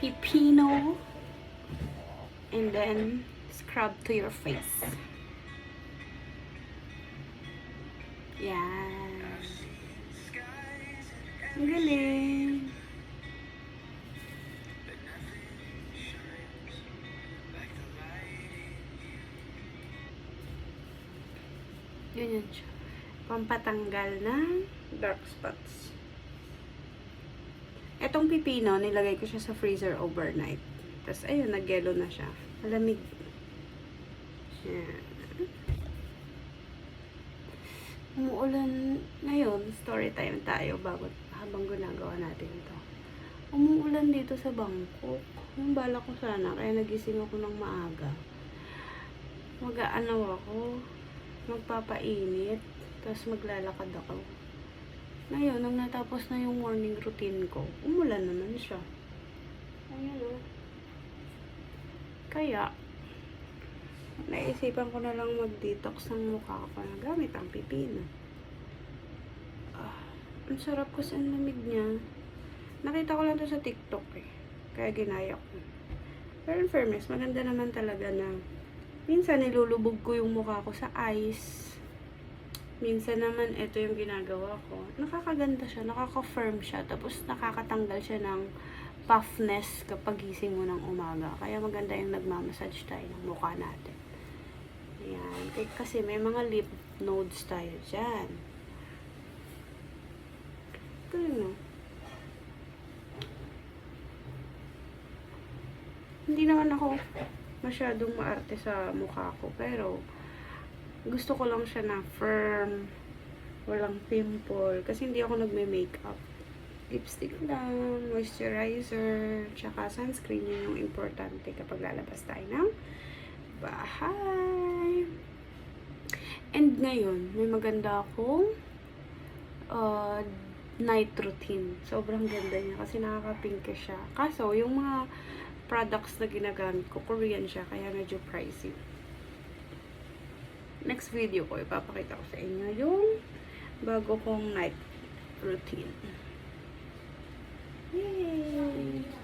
pipino, and then scrub to your face. Yan. Ang galing. Ganyan siya. Pampatanggal ng dark spots. Etong pipino, nilagay ko siya sa freezer overnight. Tapos, ayun, nag-yellow na siya. Malamig. Yan. Umuulan ngayon, story time tayo habang ginagawa natin ito. Umuulan dito sa Bangkok. Yung bala ko sana, kaya nagising ako ng maaga. Mag-aano ako, magpapainit, tapos maglalakad ako. Ngayon, nung natapos na yung morning routine ko, umulan naman siya. Ayun o. Kaya, naisipan ko na lang mag-detox ng mukha ko na gamit ang pipino. Ang sarap kasi ang lamig niya. Nakita ko lang to sa TikTok eh. Kaya ginaya ko. Pero in fairness, maganda naman talaga na minsan nilulubog ko yung mukha ko sa ice. Minsan naman ito yung ginagawa ko. Nakakaganda siya, nakaka-firm siya. Tapos nakakatanggal siya ng puffness kapag gising mo ng umaga. Kaya maganda yung nagmamassage tayo ng mukha natin. Ayan. Kasi may mga lip nodes tayo dyan. Galing no? Hindi naman ako masyadong maarte sa mukha ko. Pero, gusto ko lang siya na firm. Walang pimple. Kasi hindi ako nagme-makeup. Lipstick lang, moisturizer, tsaka sunscreen. Yun yung importante kapag lalabas tayo ng bahay. And ngayon, may maganda akong night routine. Sobrang ganda niya kasi nakaka-pinkish siya. Kaso, yung mga products na ginagamit ko, Korean siya, kaya medyo pricey. Next video ko, ipapakita ko sa inyo yung bago kong night routine. Yay!